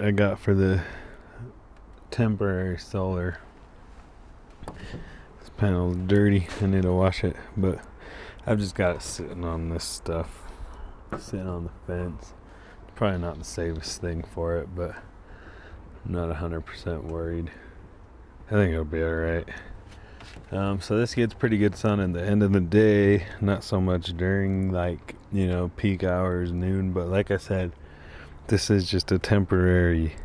I got for the temporary solar. This panel's dirty. I need to wash it, but I've just got it sitting on this stuff, sitting on the fence. Probably not the safest thing for it, but I'm not 100% worried. I think it'll be alright. So this gets pretty good sun at the end of the day, not so much during peak hours, noon, but like I said, this is just a temporary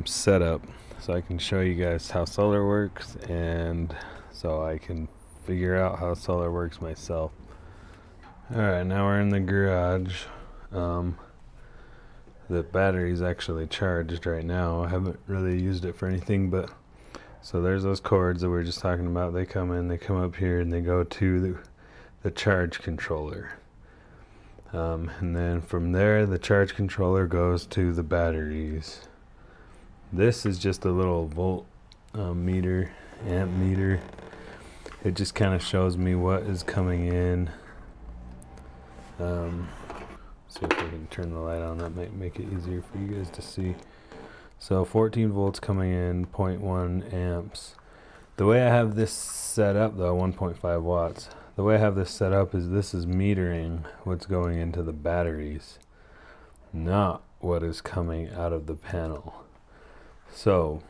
setup so I can show you guys how solar works, and so I can figure out how solar works myself. Alright, now we're in the garage. The battery's actually charged right now. I haven't really used it for anything, but so there's those cords that we were just talking about. They come up here, and they go to the charge controller. And then from there, the charge controller goes to the batteries. This is just a little volt amp meter. It just kind of shows me what is coming in. See if we can turn the light on. That might make it easier for you guys to see. So 14 volts coming in, 0.1 amps. The way I have this set up though, 1.5 watts. The way I have this set up is this is metering what's going into the batteries, not what is coming out of the panel. So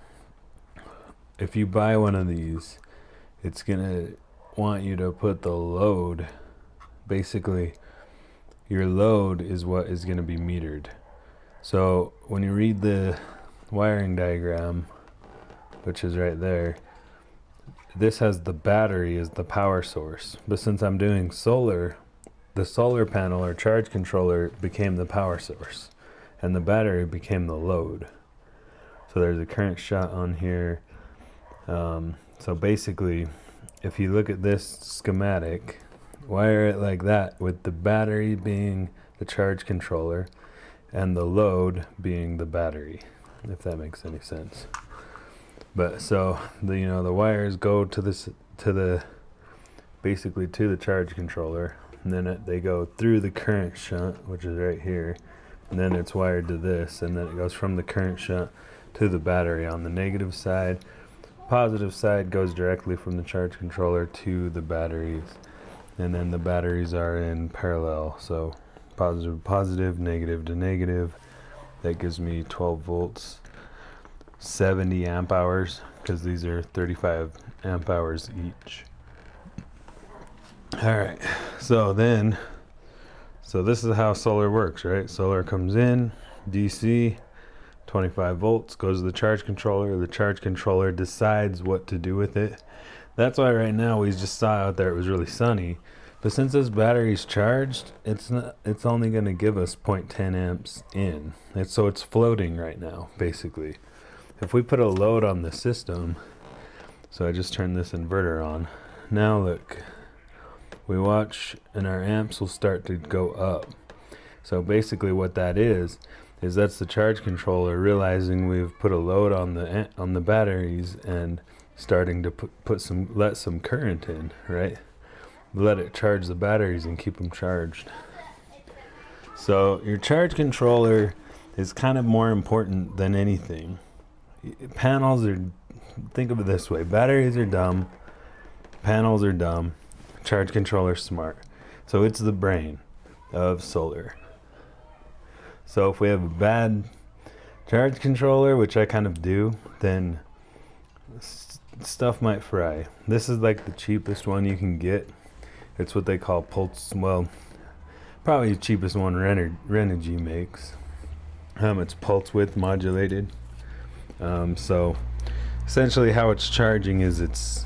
if you buy one of these, it's gonna want you to put the load, basically your load is what is going to be metered. So when you read the wiring diagram, which is right there, this has the battery as the power source. But since I'm doing solar, the solar panel or charge controller became the power source, and the battery became the load. So there's a current shot on here. So basically, if you look at this schematic, wire it like that, with the battery being the charge controller and the load being the battery, if that makes any sense. But so the wires go to the charge controller, and then they go through the current shunt, which is right here, and then it's wired to this, and then it goes from the current shunt to the battery on the negative side. Positive side goes directly from the charge controller to the batteries. And then the batteries are in parallel, so positive to positive, negative to negative. That gives me 12 volts, 70 amp hours, because these are 35 amp hours each. Alright, so this is how solar works, right? Solar comes in, DC, 25 volts, goes to the charge controller. The charge controller decides what to do with it. That's why right now we just saw out there it was really sunny. But since this battery's charged, it's only going to give us 0.10 amps in. So it's floating right now, basically. If we put a load on the system, so I just turned this inverter on. Now look, we watch and our amps will start to go up. So basically what that is that's the charge controller realizing we've put a load on the batteries and starting to let some current in, right? Let it charge the batteries and keep them charged. So your charge controller is kind of more important than anything. Panels are, think of it this way, batteries are dumb, panels are dumb, charge controller's smart. So it's the brain of solar. So if we have a bad charge controller, which I kind of do, then stuff might fry. This is like the cheapest one you can get. It's what they call pulse, well, probably the cheapest one Renogy makes. It's pulse width modulated. So essentially how it's charging is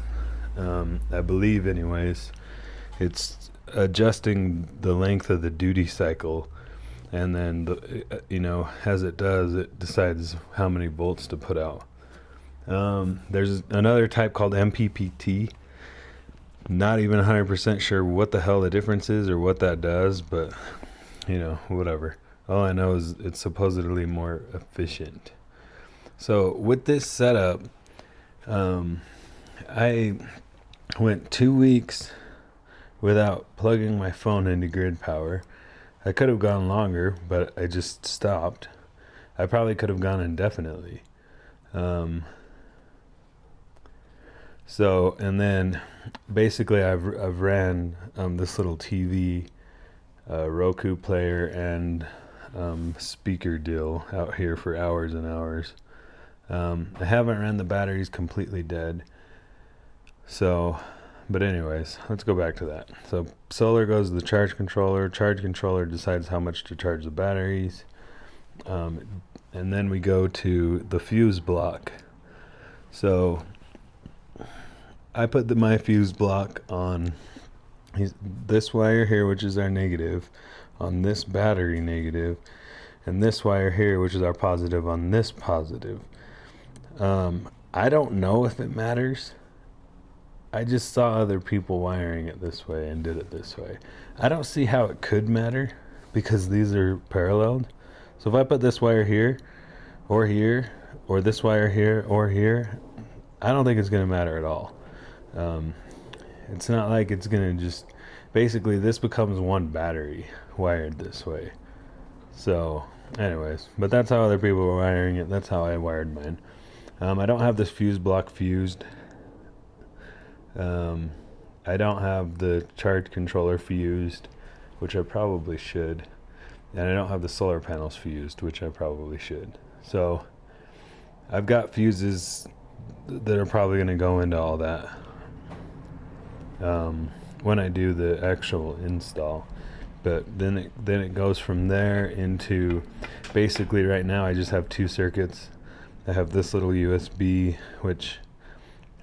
I believe anyways, it's adjusting the length of the duty cycle, and then as it does, it decides how many volts to put out. There's another type called MPPT. Not even 100% sure what the hell the difference is or what that does, but whatever. All I know is it's supposedly more efficient. So with this setup, I went 2 weeks without plugging my phone into grid power. I could have gone longer, but I just stopped. I probably could have gone indefinitely. So, and then basically I've ran this little TV, Roku player, and speaker deal out here for hours and hours. I haven't ran the batteries completely dead. So, but anyways, let's go back to that. So solar goes to the charge controller. Charge controller decides how much to charge the batteries. And then we go to the fuse block. So I put my fuse block on this wire here, which is our negative, on this battery negative, and this wire here, which is our positive, on this positive. I don't know if it matters. I just saw other people wiring it this way and did it this way. I don't see how it could matter because these are paralleled. So if I put this wire here, or this wire here, or here, I don't think it's going to matter at all. It's not like it's going to just... Basically, this becomes one battery wired this way. So, anyways, but that's how other people were wiring it. That's how I wired mine. I don't have this fuse block fused. I don't have the charge controller fused, which I probably should. And I don't have the solar panels fused, which I probably should. So I've got fuses that are probably going to go into all that when I do the actual install. But then it goes from there into, basically right now I just have two circuits. I have this little USB, which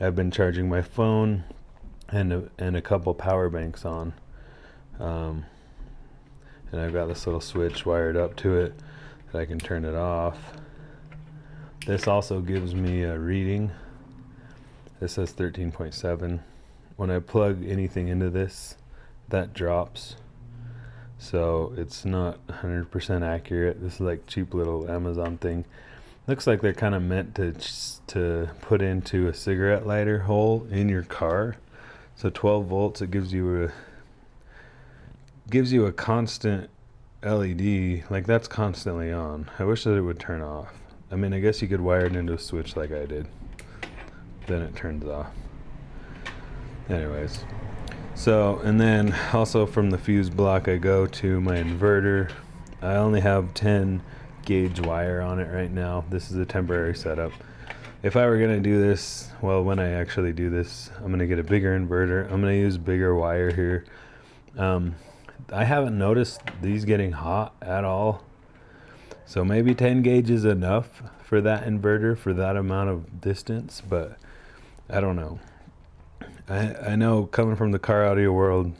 I've been charging my phone and a couple power banks on. And I've got this little switch wired up to it that I can turn it off. This also gives me a reading. This says 13.7. When I plug anything into this, that drops. So it's not 100% accurate. This is like cheap little Amazon thing. Looks like they're kind of meant to put into a cigarette lighter hole in your car. So 12 volts, it gives you a constant LED, like that's constantly on. I wish that it would turn off. I mean, I guess you could wire it into a switch like I did. Then it turns off. Anyways. So, and then also from the fuse block, I go to my inverter. I only have 10 gauge wire on it right now. This is a temporary setup. If I were gonna do this, well, when I actually do this, I'm gonna get a bigger inverter. I'm gonna use bigger wire here. I haven't noticed these getting hot at all. So maybe 10 gauge is enough for that inverter for that amount of distance, but I don't know. I know coming from the car audio world,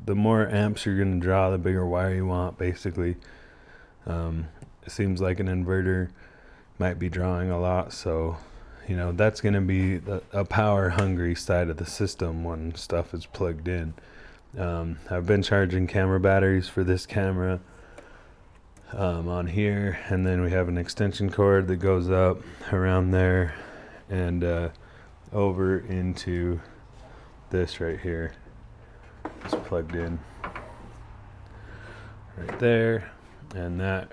the more amps you're going to draw, the bigger wire you want, basically. It seems like an inverter might be drawing a lot, so you know that's going to be a power hungry side of the system when stuff is plugged in. I've been charging camera batteries for this camera on here, and then we have an extension cord that goes up around there and over into this right here. It's plugged in right there, and that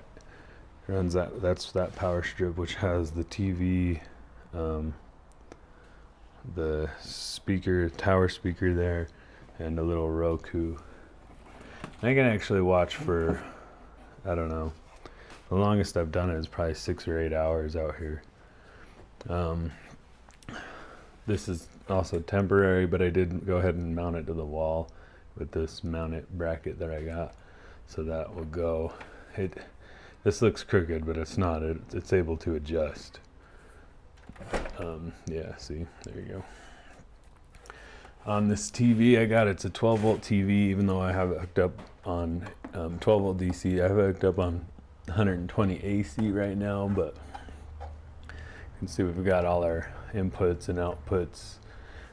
runs that's that power strip which has the TV, the speaker, tower speaker there, and a little Roku. I can actually watch for, I don't know, the longest I've done it is probably 6 or 8 hours out here. This is also temporary, but I did go ahead and mount it to the wall with this mounted bracket that I got, so that will go. This looks crooked, but it's not. It's able to adjust. Yeah, see, there you go. On this TV I got, it's a 12 volt TV, even though I have it hooked up on 12 volt DC. I have it hooked up on 120 AC right now, but you can see we've got all our inputs and outputs,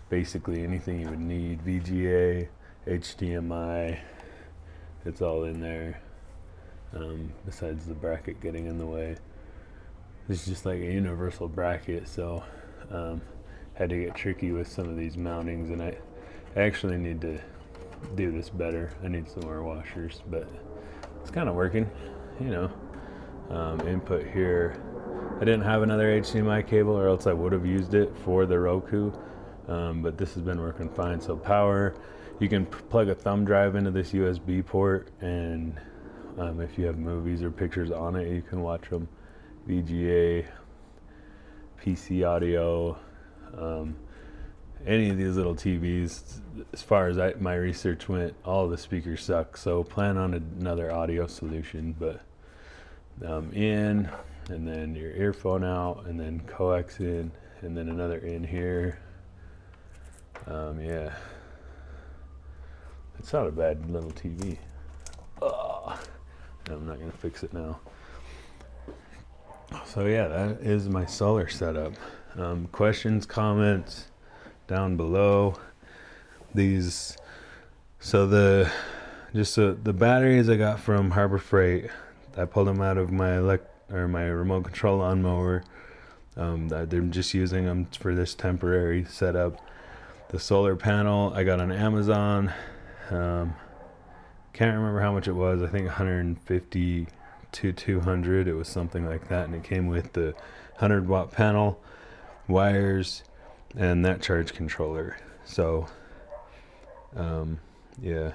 basically anything you would need. VGA, HDMI, it's all in there, besides the bracket getting in the way. It's just like a universal bracket, so had to get tricky with some of these mountings, and I actually need to do this better. I need some more washers, but it's kind of working, you know. input here. I didn't have another HDMI cable, or else I would have used it for the Roku, but this has been working fine. So power, you can plug a thumb drive into this USB port, and if you have movies or pictures on it, you can watch them. VGA, PC audio, any of these little TVs. As far as my research went, all the speakers suck, so plan on another audio solution. But in, and then your earphone out, and then coax in, and then another in here. Yeah, it's not a bad little TV. I'm not gonna fix it now. So yeah, that is my solar setup. Questions, comments down below. So the batteries I got from Harbor Freight, I pulled them out of my remote control lawnmower. I'm just using them for this temporary setup. The solar panel I got on Amazon. Can't remember how much it was. I think 150 to 200. It was something like that, and it came with the 100-watt panel, wires, and that charge controller. So yeah,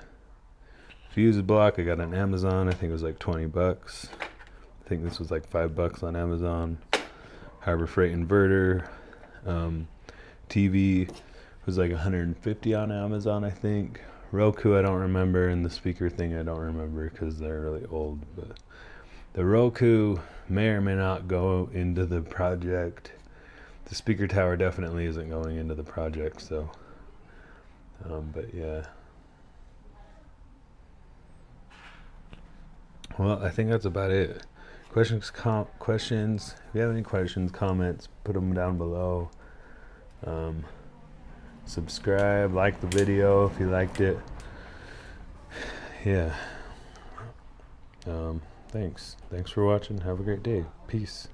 fuse block I got on Amazon. I think it was like 20 bucks. I think this was like $5 on Amazon. Harbor Freight inverter. TV was like 150 on Amazon, I think. Roku I don't remember, and the speaker thing I don't remember because they're really old. But the Roku may or may not go into the project. The speaker tower definitely isn't going into the project, so but yeah. Well, I think that's about it. Questions. If you have any questions, comments, put them down below. Subscribe, like the video if you liked it. Yeah. Thanks for watching. Have a great day. Peace.